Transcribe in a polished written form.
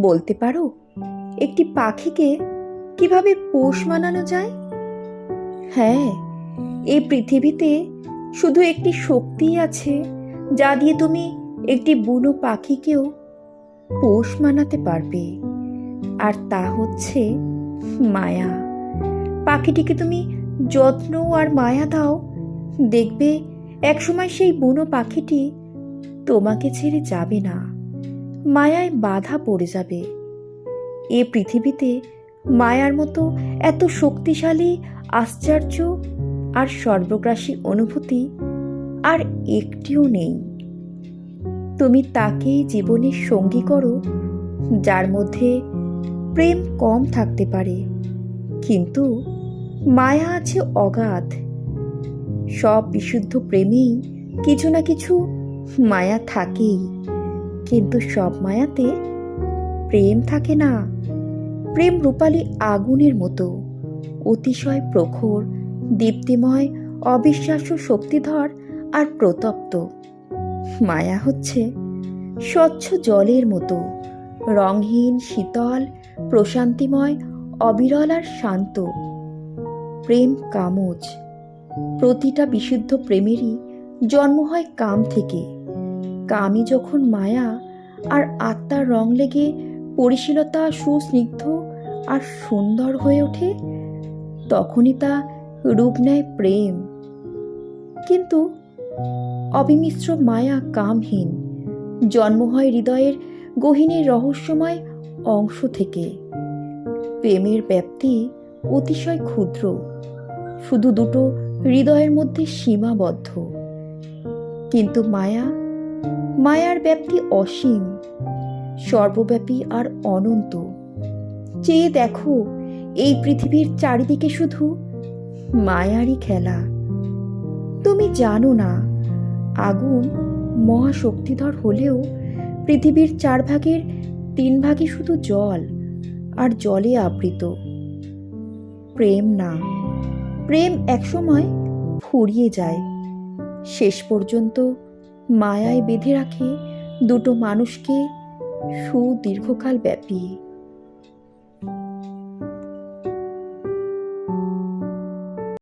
বলতে পারো একটি পাখিকে কিভাবে পোষ মানানো যায়? হ্যাঁ, এই পৃথিবীতে শুধু একটি শক্তি আছে যা দিয়ে তুমি একটি বুনো পাখিকেও পোষ মানাতে পারবে, আর তা হচ্ছে মায়া। পাখিটিকে তুমি যত্ন আর মায়া দাও, দেখবে একসময় সেই বুনো পাখিটি তোমাকে ছেড়ে যাবে না, মায়ায় বাধা পড়ে যাবে। এ পৃথিবীতে মায়ার মতো এত শক্তিশালী, আশ্চর্য আর সর্বগ্রাসী অনুভূতি আর একটিও নেই। তুমি তাকেই জীবনের সঙ্গী করো যার মধ্যে প্রেম কম থাকতে পারে, কিন্তু মায়া আছে অগাধ। সব বিশুদ্ধ প্রেমেই কিছু না কিছু মায়া থাকেই, কিন্তু সব মায়াতে প্রেম থাকে না। প্রেম রূপালী আগুনের মতো, অতিশয় প্রখর, দীপ্তিময়, অবিশ্বাস্য শক্তিধর আর প্রতপ্ত। মায়া হচ্ছে স্বচ্ছ জলের মতো, রঙহীন, শীতল, প্রশান্তিময়, অবিরল আর শান্ত। প্রেম কামজ। প্রতিটা বিশুদ্ধ প্রেমেরই জন্ম হয় কাম থেকে। কামই যখন মায়া আর আত্মার রং লেগে পরিশীলতা, সুস্নিগ্ধ আর সুন্দর হয়ে ওঠে, তখনই তা রূপ নেয় প্রেম। কিন্তু অবিমিশ্র মায়া কামহীন, জন্ম হয় হৃদয়ের গহীনের রহস্যময় অংশ থেকে। প্রেমের ব্যাপ্তি অতিশয় ক্ষুদ্র, শুধু দুটো হৃদয়ের মধ্যে সীমাবদ্ধ। কিন্তু মায়ার ব্যাপ্তি অসীম, সর্বব্যাপী আর অনন্ত। চেয়ে দেখো, এই পৃথিবীর চারিদিকে শুধু মায়ারই খেলা। তুমি জানো না, আগুন মহাশক্তিধর হলেও পৃথিবীর 4 ভাগের 3 ভাগই শুধু জল, আর জলে আবৃত। প্রেম না, প্রেম একসময় ফুরিয়ে যায়, শেষ পর্যন্ত মায়ায় বেঁধে রাখে দুটো মানুষকে সুদীর্ঘকাল ব্যাপী।